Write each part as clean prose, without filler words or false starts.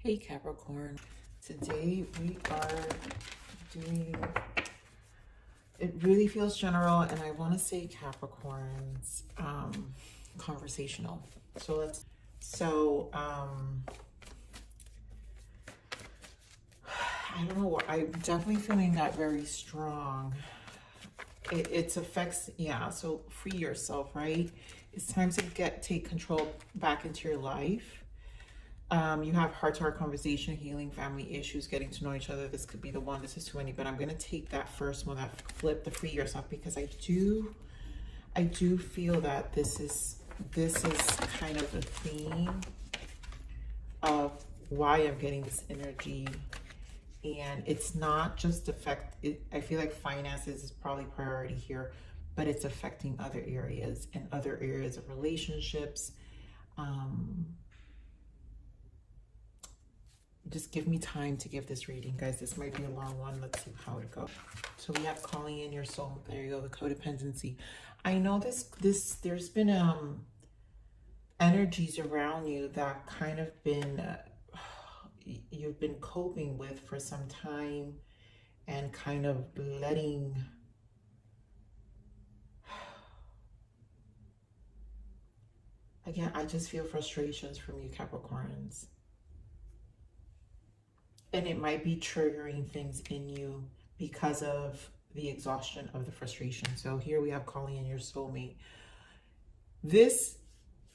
Hey Capricorn, today we are doing, it really feels general and I want to say Capricorn's conversational. I don't know, I'm definitely feeling that very strong. It affects, yeah, so free yourself, right? It's time to take control back into your life. You have heart-to-heart conversation, healing family issues, getting to know each other. This could be the one. This is too many, but I'm gonna take that first one, that flip, the free yourself, because I do feel that this is kind of a theme of why I'm getting this energy, and it's not just I feel like finances is probably priority here, but it's affecting other areas and other areas of relationships. Just give me time to give this reading, guys. This might be a long one. Let's see how it goes. So we have calling in your soul. There you go, the codependency. I know there's been energies around you that kind of been you've been coping with for some time, and kind of letting again, I just feel frustrations from you Capricorns. And it might be triggering things in you because of the exhaustion of the frustration. So here we have calling in your soulmate.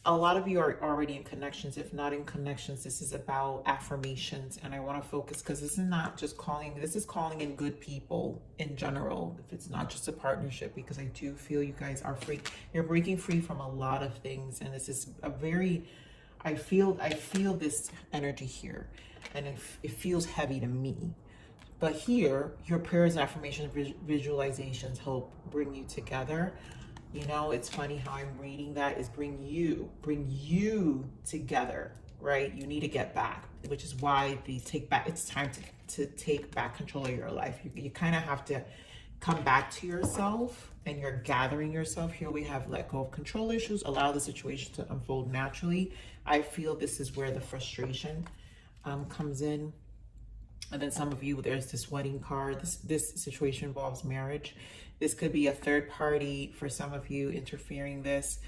A lot of you are already in connections. If not in connections, this is about affirmations. And I want to focus because this is not just calling. This is calling in good people in general. If it's not just a partnership, because I do feel you guys are free. You're breaking free from a lot of things. And this is a very, I feel this energy here. And it feels heavy to me. But here, your prayers, affirmations, visualizations help bring you together. You know, it's funny how I'm reading that is bring you together, right? You need to get back, which is why it's time to take back control of your life. You kind of have to come back to yourself, and you're gathering yourself. Here we have let go of control issues, allow the situation to unfold naturally. I feel this is where the frustration comes in. And then some of you, there's this wedding card. This situation involves marriage. This could be a third party for some of you interfering this,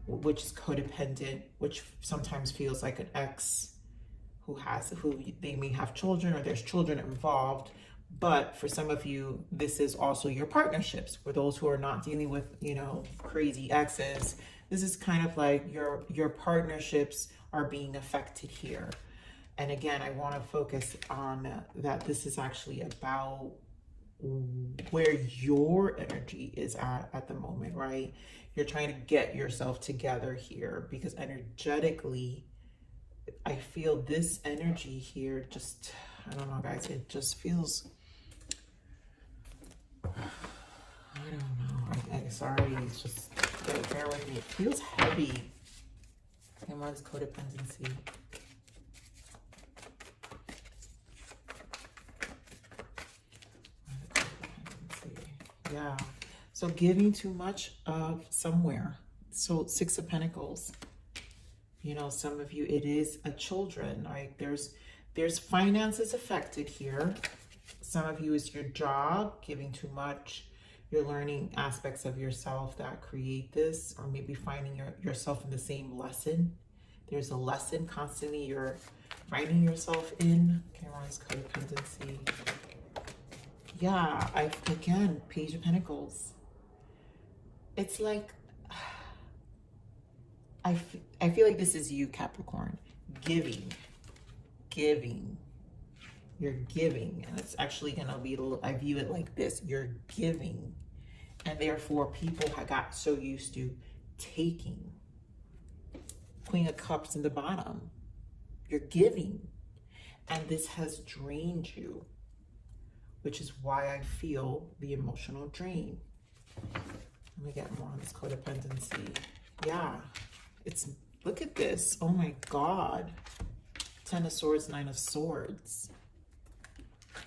which is codependent, which sometimes feels like an ex who they may have children, or there's children involved. But for some of you, this is also your partnerships. For those who are not dealing with, you know, crazy exes, this is kind of like your partnerships are being affected here. And again, I want to focus on that this is actually about where your energy is at the moment, right? You're trying to get yourself together here, because energetically, I feel this energy here just, I don't know, guys, it just feels, I don't know, I'm sorry, it's just, bear with me. It feels heavy. And what is codependency? Yeah, so giving too much of somewhere. So 6 of Pentacles. You know, some of you, it is a children, right? There's finances affected here. Some of you is your job, giving too much. You're learning aspects of yourself that create this, or maybe finding yourself in the same lesson. There's a lesson constantly you're finding yourself in. Cameron's codependency. Yeah, again, Page of Pentacles. It's like, I feel like this is you, Capricorn. Giving. You're giving, and it's actually gonna be, I view it like this. You're giving, and therefore people have got so used to taking. Queen of Cups in the bottom. You're giving, and this has drained you, which is why I feel the emotional drain. Let me get more on this codependency. Yeah, look at this. Oh my God. 10 of Swords, 9 of Swords.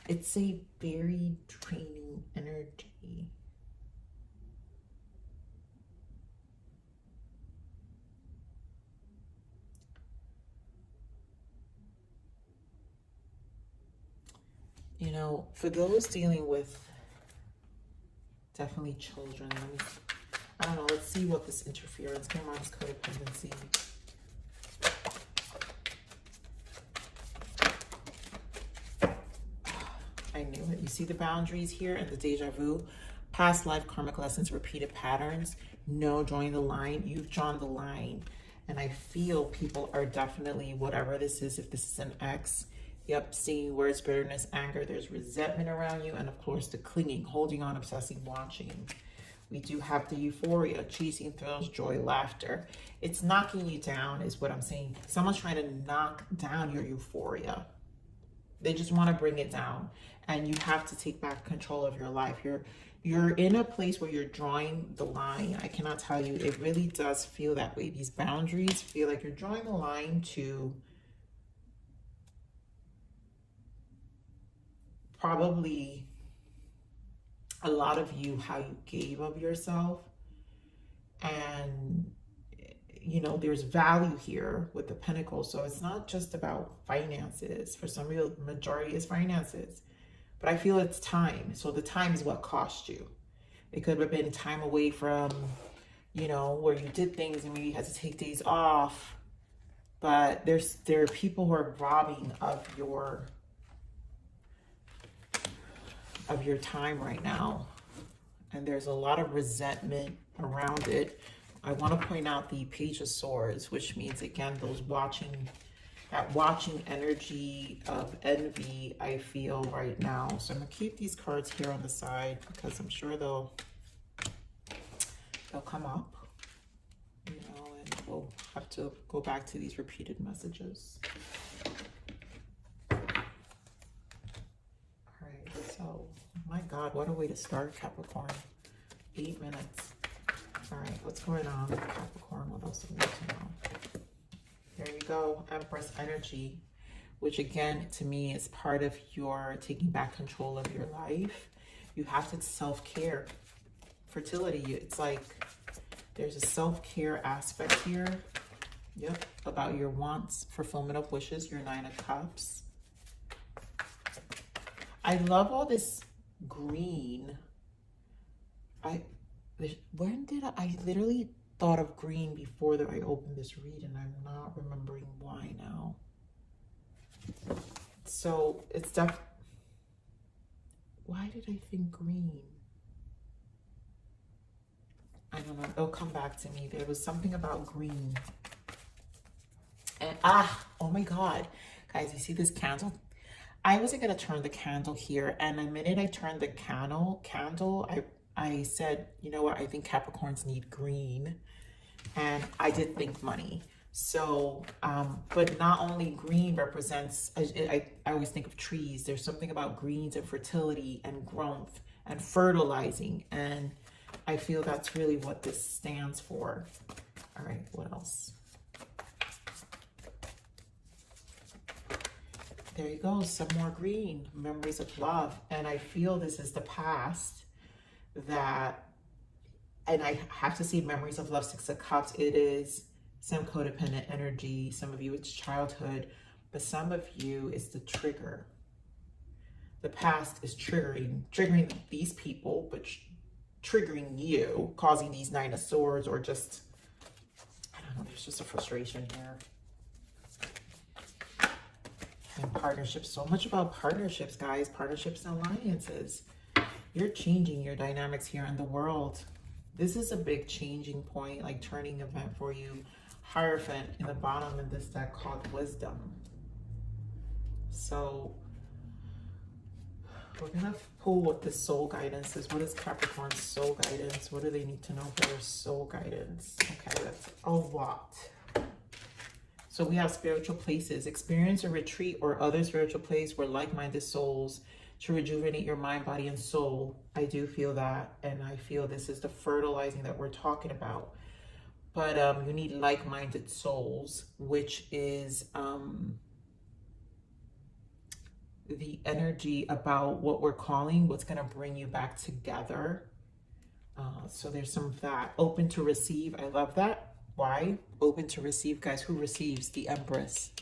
It's a very draining energy. You know, for those dealing with definitely children, I don't know, let's see what this interference came on, this codependency. I knew it. You see the boundaries here and the deja vu. Past life karmic lessons, repeated patterns. No, drawing the line. You've drawn the line. And I feel people are definitely, whatever this is, if this is an ex, yep, seeing words, bitterness, anger, there's resentment around you. And of course, the clinging, holding on, obsessing, watching. We do have the euphoria, chasing thrills, joy, laughter. It's knocking you down is what I'm saying. Someone's trying to knock down your euphoria. They just want to bring it down. And you have to take back control of your life. You're in a place where you're drawing the line. I cannot tell you, it really does feel that way. These boundaries feel like you're drawing the line to probably a lot of you, how you gave of yourself. And you know, there's value here with the Pentacles. So it's not just about finances. For some of you, the majority is finances. But I feel it's time. So the time is what cost you. It could have been time away from, you know, where you did things and maybe you had to take days off. But there are people who are robbing of your time right now. And there's a lot of resentment around it. I want to point out the Page of Swords, which means, again, that watching energy of envy, I feel right now. So I'm going to keep these cards here on the side because I'm sure they'll come up, you know, and we'll have to go back to these repeated messages. All right, so, my God, what a way to start, Capricorn. 8 minutes. All right, what's going on with Capricorn? What else do we need to know? There you go, Empress energy, which again, to me, is part of your taking back control of your life. You have to self-care. Fertility, it's like there's a self-care aspect here. Yep, about your wants, fulfillment of wishes, your 9 of Cups. I love all this green. When did I literally thought of green before that I opened this read, and I'm not remembering why now. So it's why did I think green? I don't know. It'll come back to me. There was something about green. And oh my God. Guys, you see this candle? I wasn't gonna turn the candle here, and the minute I turned the candle, I said, you know what, I think Capricorns need green. And I did think money. So, but not only green represents, I always think of trees. There's something about greens and fertility and growth and fertilizing. And I feel that's really what this stands for. All right, what else? There you go, some more green, memories of love. And I feel this is the past that, and I have to see memories of love, 6 of Cups. It is some codependent energy. Some of you, it's childhood, but some of you, it's the trigger. The past is triggering these people, but triggering you, causing these 9 of Swords, or just, I don't know, there's just a frustration here. And partnerships, so much about partnerships, guys, partnerships and alliances. You're changing your dynamics here in the world. This is a big changing point, like turning event for you. Hierophant in the bottom in this deck called Wisdom. So we're gonna pull what the soul guidance is. What is Capricorn's soul guidance? What do they need to know for their soul guidance? Okay, that's a lot. So we have spiritual places. Experience a retreat or other spiritual place where like-minded souls to rejuvenate your mind, body, and soul. I do feel that, and I feel this is the fertilizing that we're talking about. But you need like-minded souls, which is the energy about what we're calling, what's going to bring you back together. So there's some of that. Open to receive. I love that. Why? Open to receive, guys. Who receives? The Empress.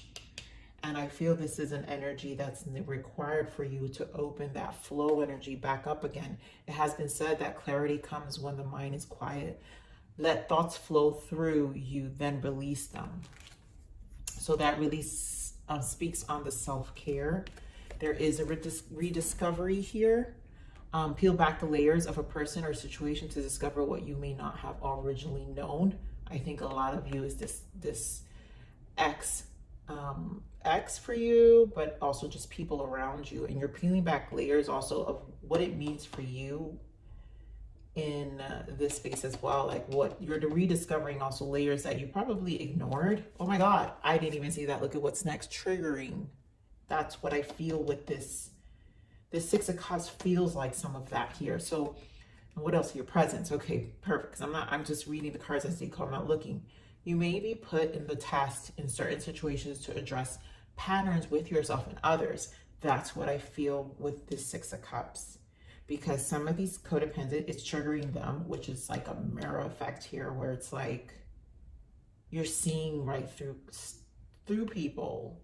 And I feel this is an energy that's required for you to open that flow energy back up again. It has been said that clarity comes when the mind is quiet. Let thoughts flow through you, then release them. So that release speaks on the self-care. There is a rediscovery here. Peel back the layers of a person or situation to discover what you may not have originally known. I think a lot of you is this ex for you, but also just people around you, and you're peeling back layers also of what it means for you in this space as well. Like what you're rediscovering, also layers that you probably ignored. Oh my God, I didn't even see that. Look at what's next. Triggering. That's what I feel with this. This Six of Cups feels like some of that here. So what else? Your presence. Okay, perfect. Because I'm just reading the cards as they come. I'm not looking. You may be put in the test in certain situations to address patterns with yourself and others. That's what I feel with this Six of Cups. Because some of these codependent, it's triggering them, which is like a mirror effect here, where it's like you're seeing right through people.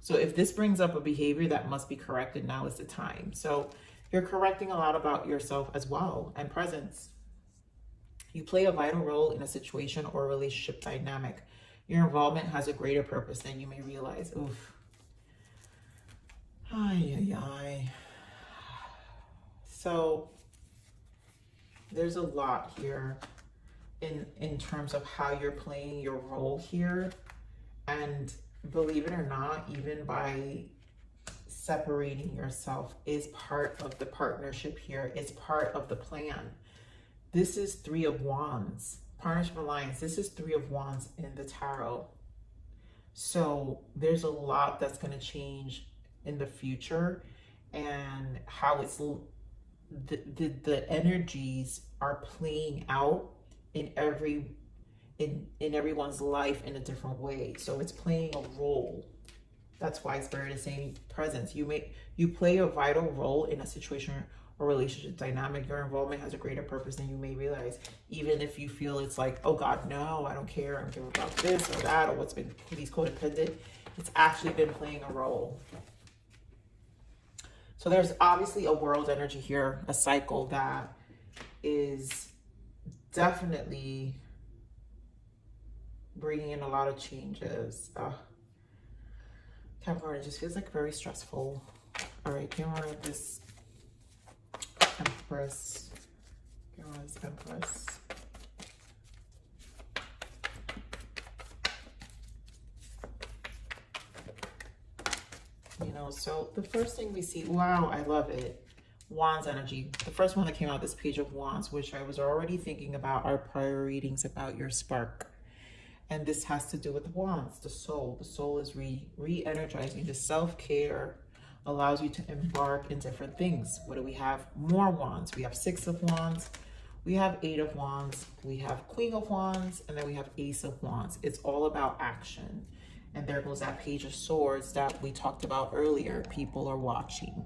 So if this brings up a behavior that must be corrected, now is the time. So you're correcting a lot about yourself as well, and presence. You play a vital role in a situation or relationship dynamic. Your involvement has a greater purpose than you may realize. Oof. Ay, ay, ay. So there's a lot here in terms of how you're playing your role here. And believe it or not, even by separating yourself is part of the partnership here. It's part of the plan. This is Three of Wands. Partnership alliance. This is Three of Wands in the tarot. So there's a lot that's going to change in the future, and how it's the energies are playing out in everyone's life in a different way. So it's playing a role. That's why Spirit is saying presence. You play a vital role in a situation or relationship dynamic. Your involvement has a greater purpose than you may realize. Even if you feel it's like, oh God, no, I don't care. I don't care about this or that or what's been these codependent. It's actually been playing a role. So there's obviously a world energy here, a cycle that is definitely bringing in a lot of changes. Capricorn, it just feels like very stressful. All right, camera, this Empress. Camera, this Empress. You know, so the first thing we see, wow, I love it. Wands energy. The first one that came out, this Page of Wands, which I was already thinking about our prior readings about your spark. And this has to do with the wands, the soul. The soul is re-energizing. The self-care allows you to embark in different things. What do we have? More wands. We have Six of Wands. We have Eight of Wands. We have Queen of Wands. And then we have Ace of Wands. It's all about action. And there goes that Page of Swords that we talked about earlier. People are watching.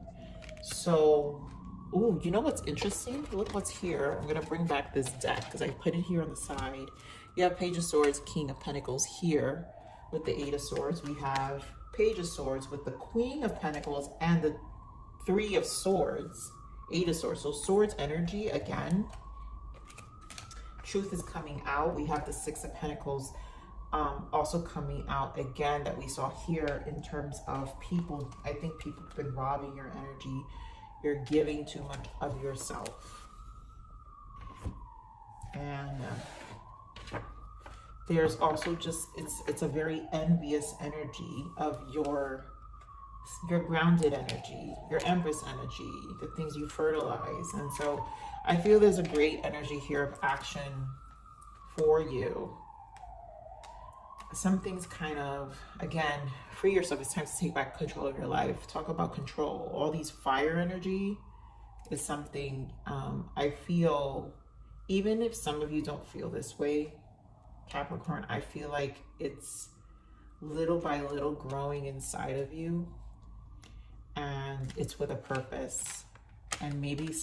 So, ooh, you know what's interesting? Look what's here. I'm going to bring back this deck because I put it here on the side. You have Page of Swords, King of Pentacles here with the Eight of Swords. We have Page of Swords with the Queen of Pentacles and the Three of Swords, Eight of Swords. So swords energy again. Truth is coming out. We have the Six of Pentacles also coming out again that we saw here in terms of people. I think people have been robbing your energy. You're giving too much of yourself. And there's also just, it's a very envious energy of your grounded energy, your Empress energy, the things you fertilize. And so I feel there's a great energy here of action for you. Some things kind of, again, free yourself. It's time to take back control of your life. Talk about control. All these fire energy is something I feel, even if some of you don't feel this way, Capricorn, I feel like it's little by little growing inside of you, and it's with a purpose. And maybe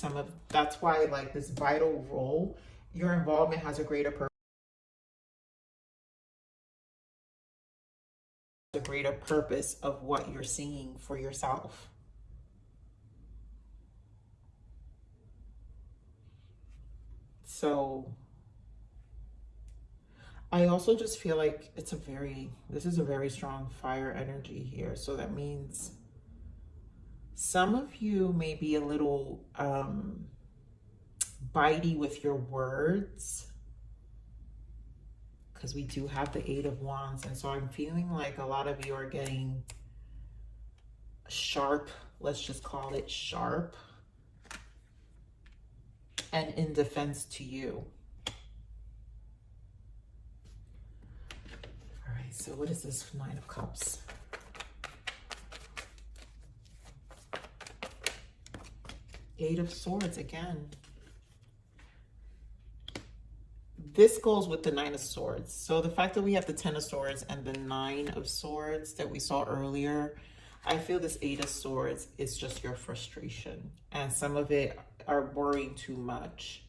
that's why, like, this vital role, your involvement has a greater purpose. the greater purpose of what you're seeing for yourself. So I also just feel like this is a very strong fire energy here. So that means some of you may be a little bitey with your words, because we do have the Eight of Wands. And so I'm feeling like a lot of you are getting sharp, let's just call it sharp, and in defense to you. All right, so what is this Nine of Cups? Eight of Swords again. This goes with the Nine of Swords. So the fact that we have the Ten of Swords and the Nine of Swords that we saw earlier, I feel this Eight of Swords is just your frustration. And some of it are worrying too much.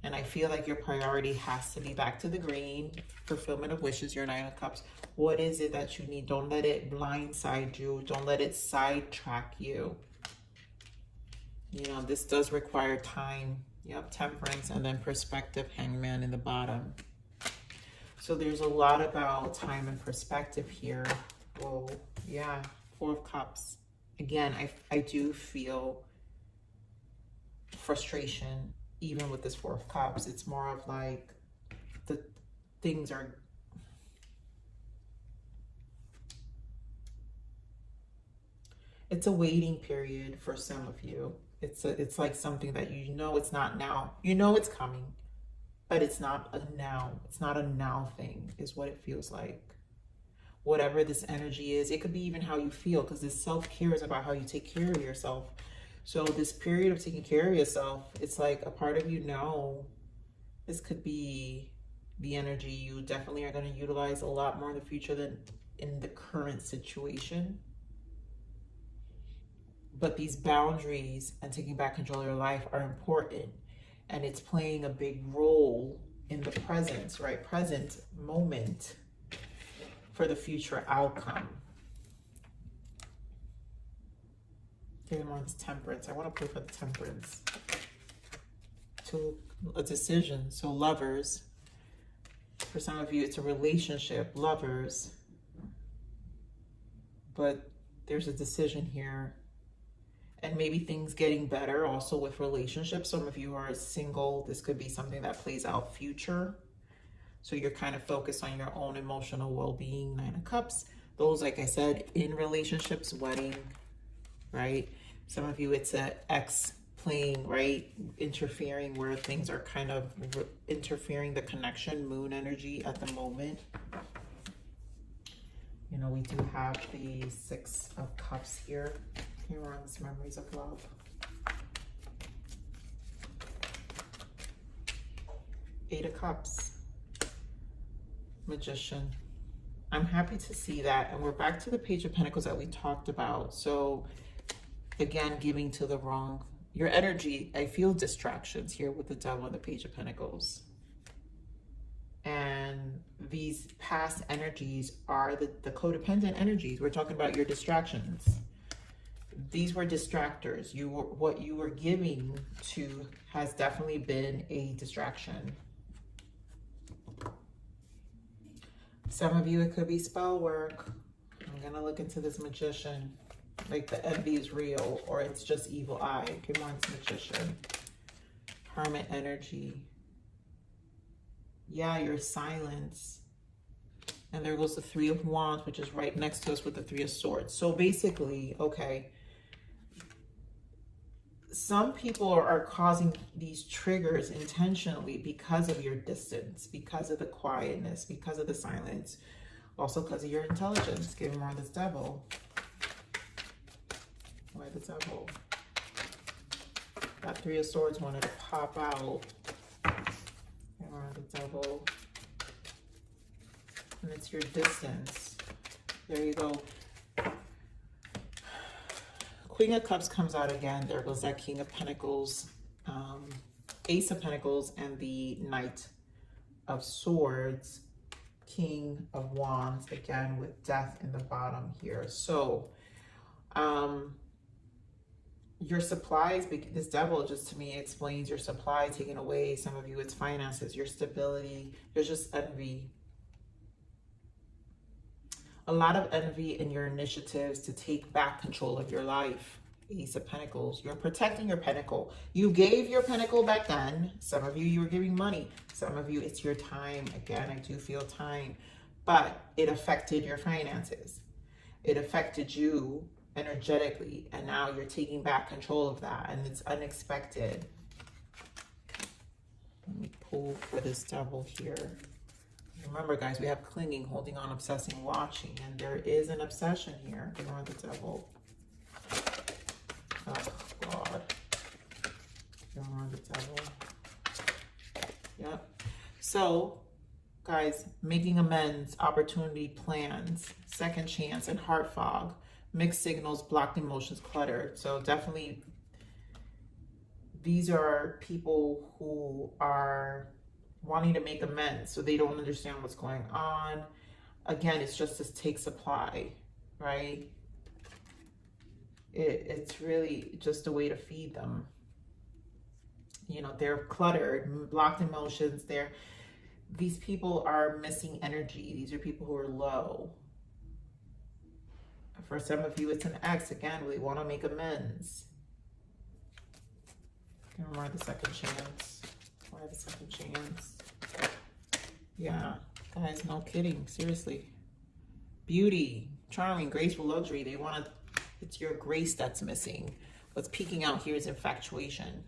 And I feel like your priority has to be back to the green. Fulfillment of wishes, your Nine of Cups. What is it that you need? Don't let it blindside you. Don't let it sidetrack you. You know, this does require time. Yep, Temperance, and then perspective, Hangman in the bottom. So there's a lot about time and perspective here. Whoa, yeah, Four of Cups. Again, I do feel frustration even with this Four of Cups. It's more of like the things are... It's a waiting period for some of you. It's like something that you know it's not now. You know it's coming, but it's not a now. It's not a now thing is what it feels like. Whatever this energy is, it could be even how you feel, because this self-care is about how you take care of yourself. So this period of taking care of yourself, it's like a part of you know this could be the energy you definitely are going to utilize a lot more in the future than in the current situation. But these boundaries and taking back control of your life are important. And it's playing a big role in the present, right? Present moment for the future outcome. Okay, more this Temperance. I want to pray for the Temperance. To a decision. So Lovers. For some of you, it's a relationship. Lovers. But there's a decision here. And maybe things getting better also with relationships. Some of you are single. This could be something that plays out future. So you're kind of focused on your own emotional well-being. Nine of Cups. Those, like I said, in relationships, wedding, right? Some of you, it's an ex playing, right? Interfering, where things are kind of interfering the connection. Moon energy at the moment. You know, we do have the Six of Cups here. Here are these memories of love. Eight of Cups. Magician. I'm happy to see that. And we're back to the Page of Pentacles that we talked about. So again, giving to the wrong. Your energy, I feel distractions here with the Devil and the Page of Pentacles. And these past energies are the codependent energies. We're talking about your distractions. These were distractors. What you were giving to has definitely been a distraction. Some of you, it could be spell work. I'm going to look into this Magician. Like the envy is real, or it's just evil eye. Come on, it's Magician. Hermit energy. Yeah, your silence. And there goes the Three of Wands, which is right next to us with the Three of Swords. So basically, okay, some people are causing these triggers intentionally because of your distance, because of the quietness, because of the silence, also because of your intelligence. Give more of this Devil. Why the Devil? That Three of Swords wanted to pop out. Give more of the Devil. And it's your distance. There you go. Queen of Cups comes out again. There goes that King of Pentacles, Ace of Pentacles, and the Knight of Swords. King of Wands, again, with death in the bottom here. So, your supplies, this devil just to me explains your supply taken away. Some of you, it's finances, your stability. There's just envy. A lot of envy in your initiatives to take back control of your life. Ace of Pentacles. You're protecting your pentacle. You gave your pentacle back then. Some of you, you were giving money. Some of you, it's your time. Again, I do feel time. But it affected your finances. It affected you energetically, and now you're taking back control of that, and it's unexpected. Let me pull for this devil here. Remember, guys, we have clinging, holding on, obsessing, watching, and there is an obsession here. Ignore the devil. Oh God. Ignore the devil. Yep. So, guys, making amends, opportunity, plans, second chance, and heart fog. Mixed signals, blocked emotions, cluttered. So definitely, these are people who are wanting to make amends, so they don't understand what's going on. Again, it's just this take supply, right? It's really just a way to feed them. You know, they're cluttered, blocked emotions. These people are missing energy. These are people who are low. For some of you, it's an ex. Again, we want to make amends. Why the second chance? Why the second chance? Yeah, guys, no kidding. Seriously. Beauty, charming, graceful, luxury. They want to, it's your grace that's missing. What's peeking out here is infatuation.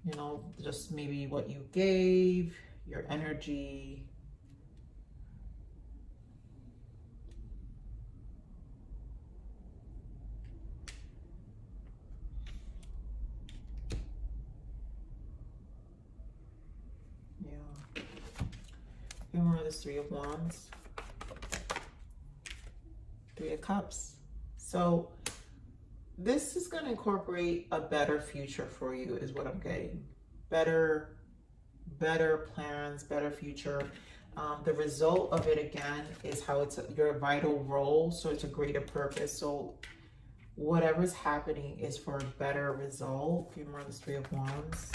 You know, just maybe what you gave, your energy. Remember this Three of Wands, Three of Cups. So this is going to incorporate a better future for you is what I'm getting. Better plans, better future. The result of it, again, is how it's your vital role. So it's a greater purpose. So whatever's happening is for a better result. Remember this Three of Wands.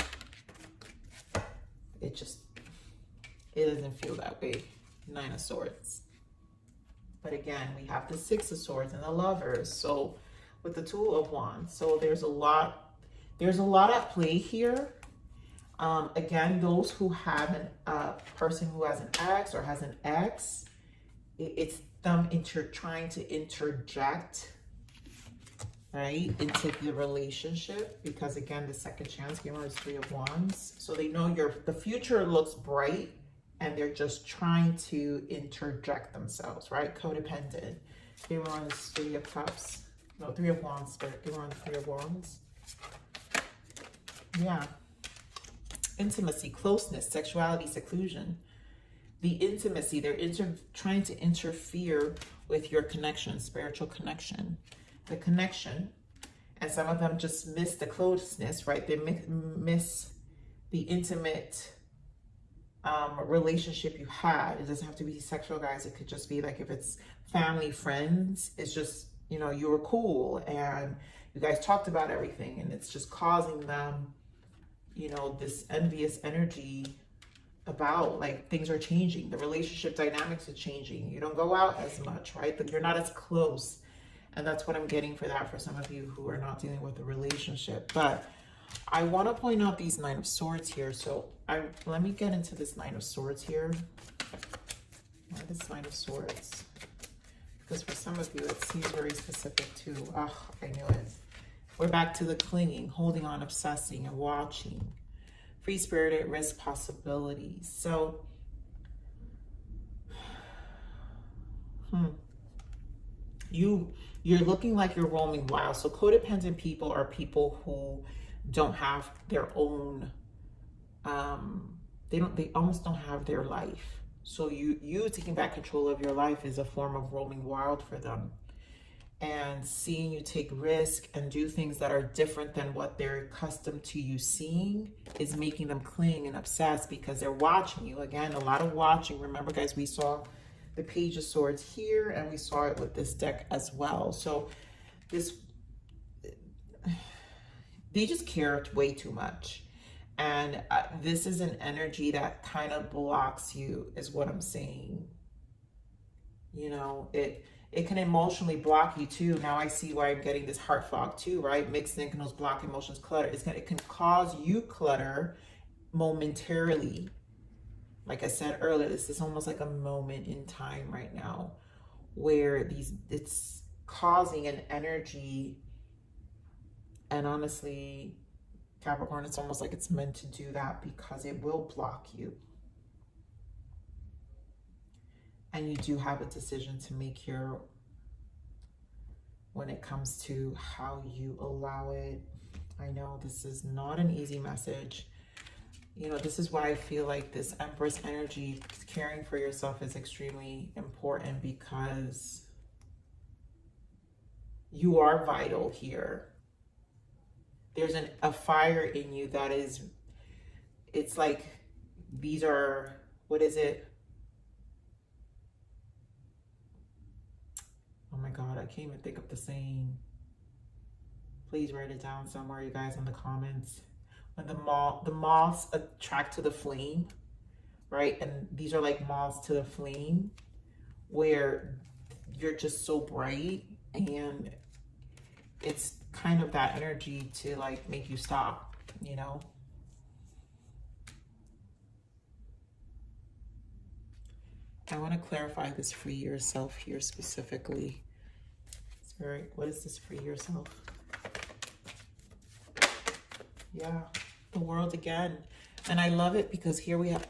It doesn't feel that way. Nine of Swords. But again, we have the Six of Swords and the Lovers. So with the Two of Wands. So there's a lot at play here. Again, those who have a person who has an ex or has an ex, it's them trying to interject, right, into the relationship, because again, the second chance, give us Three of Wands. So they know the future looks bright, and they're just trying to interject themselves, right? Codependent. They were on this Three of Cups. No, Three of Wands, but they were on the Three of Wands. Yeah. Intimacy, closeness, sexuality, seclusion. The intimacy, they're trying to interfere with your connection, spiritual connection. The connection, and some of them just miss the closeness, right? They miss the intimate relationship you had. It doesn't have to be sexual, guys. It could just be like if it's family, friends. It's just, you know, you were cool and you guys talked about everything, and it's just causing them, you know, this envious energy about like things are changing. The relationship dynamics are changing. You don't go out as much, right? But you're not as close. And that's what I'm getting for that for some of you who are not dealing with a relationship. But I want to point out these Nine of Swords here. So let me get into this Nine of Swords here. Why this Nine of Swords? Because for some of you, it seems very specific too. Oh, I knew it. We're back to the clinging, holding on, obsessing, and watching. Free-spirited, risk, possibilities. So, you're looking like you're roaming wild. So codependent people are people who don't have their own, they almost don't have their life. So you taking back control of your life is a form of roaming wild for them. and seeing you take risk and do things that are different than what they're accustomed to you seeing is making them cling and obsess because they're watching you. Again, a lot of watching. Remember, guys, we saw the Page of Swords here, and we saw it with this deck as well. So they just care way too much. And this is an energy that kind of blocks you, is what I'm saying. You know, it can emotionally block you too. Now I see why I'm getting this heart fog too, right? Mixed signals, block emotions, clutter. It can cause you clutter momentarily. Like I said earlier, this is almost like a moment in time right now where it's causing an energy. And honestly, Capricorn, it's almost like it's meant to do that because it will block you. And you do have a decision to make here when it comes to how you allow it. I know this is not an easy message. You know, this is why I feel like this Empress energy, caring for yourself, is extremely important because you are vital here. There's a fire in you that is, it's like, these are, what is it? Oh my God, I can't even think of the saying. Please write it down somewhere, you guys, in the comments. When the moths attract to the flame, right? And these are like moths to the flame, where you're just so bright, and it's kind of that energy to like make you stop, you know? I want to clarify this free yourself here specifically. Spirit, what is this free yourself? Yeah, the World again. And I love it because here we have,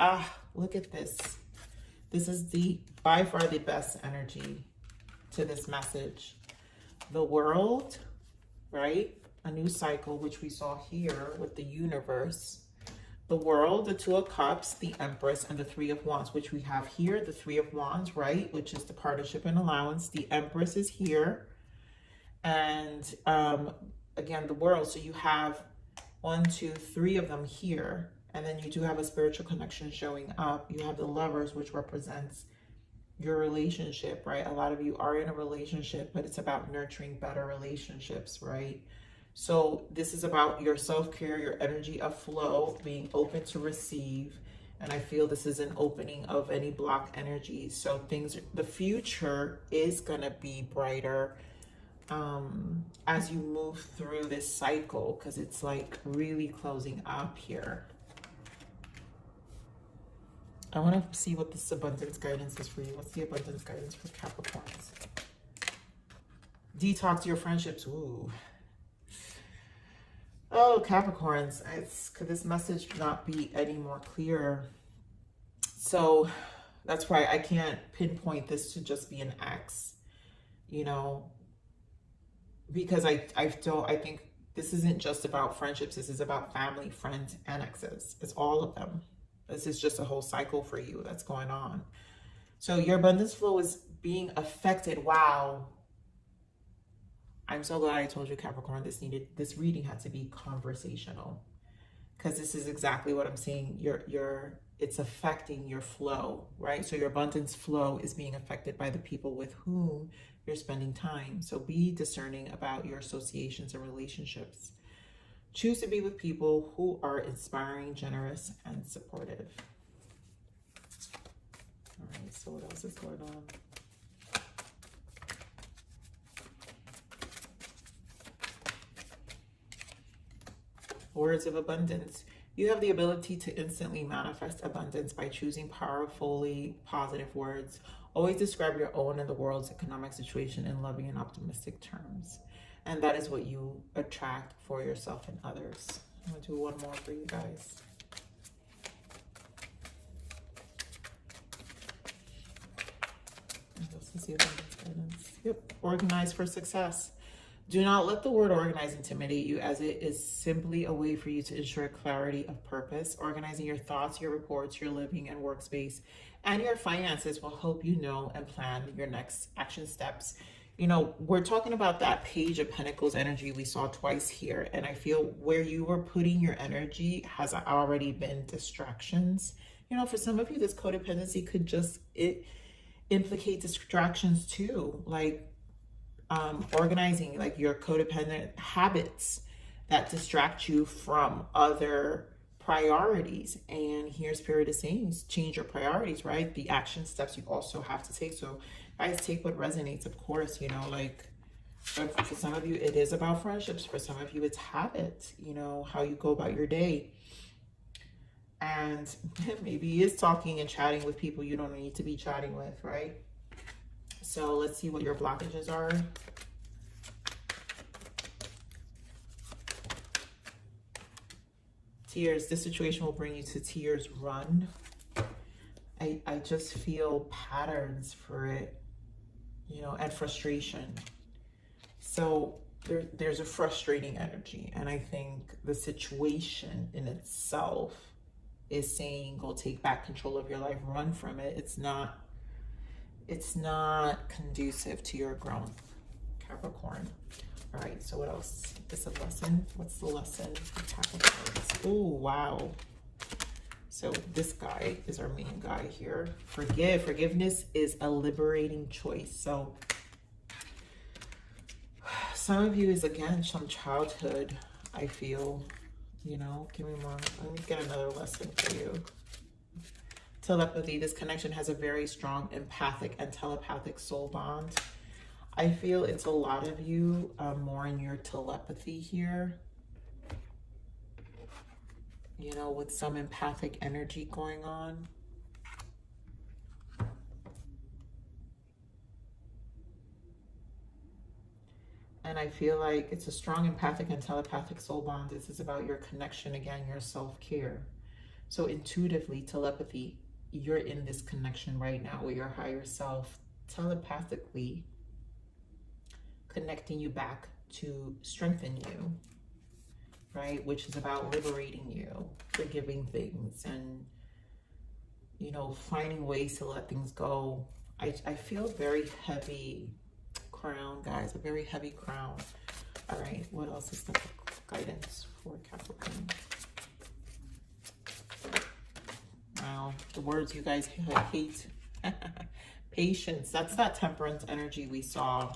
look at this. This is by far the best energy to this message. The World, right? A new cycle, which we saw here with the universe. The World, the Two of Cups, the Empress, and the Three of Wands, which we have here. The Three of Wands, right? Which is the partnership and allowance. The Empress is here. And again, the World. So you have 1, 2, 3 of them here. And then you do have a spiritual connection showing up. You have the Lovers, which represents your relationship, right? A lot of you are in a relationship, but it's about nurturing better relationships, right? So this is about your self-care, your energy of flow, being open to receive. And I feel this is an opening of any blocked energies. So the future is gonna be brighter as you move through this cycle, because it's like really closing up here. I want to see what this abundance guidance is for you. What's the abundance guidance for Capricorns? Detox your friendships. Ooh. Oh, Capricorns. Could this message not be any more clear? So that's why I can't pinpoint this to just be an ex, you know, because I think this isn't just about friendships. This is about family, friends, and exes. It's all of them. This is just a whole cycle for you that's going on. So your abundance flow is being affected. Wow. I'm so glad I told you, Capricorn, this reading had to be conversational, because this is exactly what I'm saying. It's affecting your flow, right? So your abundance flow is being affected by the people with whom you're spending time. So be discerning about your associations and relationships. Choose to be with people who are inspiring, generous, and supportive. All right, so what else is going on? Words of abundance. You have the ability to instantly manifest abundance by choosing powerfully positive words. Always describe your own and the world's economic situation in loving and optimistic terms. And that is what you attract for yourself and others. I'm gonna do one more for you guys. This is the abundance guidance. Yep, organize for success. Do not let the word organize intimidate you, as it is simply a way for you to ensure clarity of purpose. Organizing your thoughts, your reports, your living and workspace, and your finances will help you know and plan your next action steps. You know, we're talking about that Page of Pentacles energy we saw twice here. And I feel where you were putting your energy has already been distractions. You know, for some of you, this codependency could just implicate distractions too. Like organizing like your codependent habits that distract you from other priorities. And here Spirit is saying, change your priorities, right? The action steps you also have to take. So guys, take what resonates, of course. You know, like for some of you, it is about friendships. For some of you, it's habits, you know, how you go about your day. And maybe it's talking and chatting with people you don't need to be chatting with, right? So let's see what your blockages are. Tears. This situation will bring you to tears. Run. I just feel patterns for it, you know, and frustration. So there's a frustrating energy. And I think the situation in itself is saying, go take back control of your life, run from it. It's not conducive to your growth, Capricorn. All right, so what else is a lesson? What's the lesson for Capricorn? Oh, wow. So this guy is our main guy here. Forgiveness is a liberating choice. So some of you is, again, some childhood, I feel, you know. Give me more. Let me get another lesson for you. Telepathy. This connection has a very strong empathic and telepathic soul bond. I feel it's a lot of you more in your telepathy here. You know, with some empathic energy going on. And I feel like it's a strong empathic and telepathic soul bond. This is about your connection, again, your self-care. So intuitively, telepathy, you're in this connection right now with your higher self, telepathically connecting you back to strengthen you, right? Which is about liberating you, forgiving things, and, you know, finding ways to let things go. I feel very heavy crown, guys, a very heavy crown. All right, what else is the guidance for Capricorn? Wow, the words you guys hate. Patience. That's that temperance energy we saw.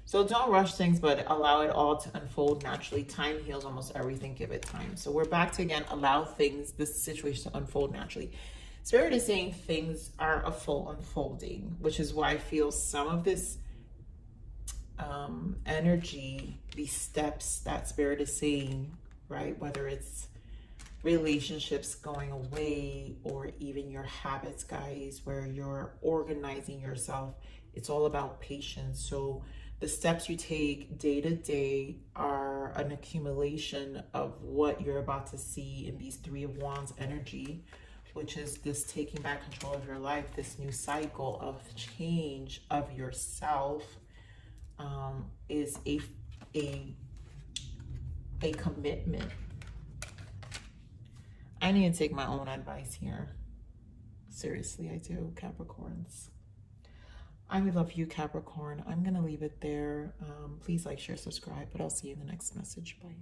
So don't rush things, but allow it all to unfold naturally. Time heals almost everything. Give it time. So we're back to, again, allow things, this situation to unfold naturally. Spirit is saying things are a full unfolding, which is why I feel some of this energy, these steps that Spirit is saying, right? Whether it's relationships going away or even your habits, guys, where you're organizing yourself. It's all about patience. So the steps you take day to day are an accumulation of what you're about to see in these Three of Wands energy, which is this taking back control of your life, this new cycle of change of yourself, is a commitment. I need to take my own advice here. Seriously, I do, Capricorns. I love you, Capricorn. I'm going to leave it there. Please like, share, subscribe, but I'll see you in the next message. Bye.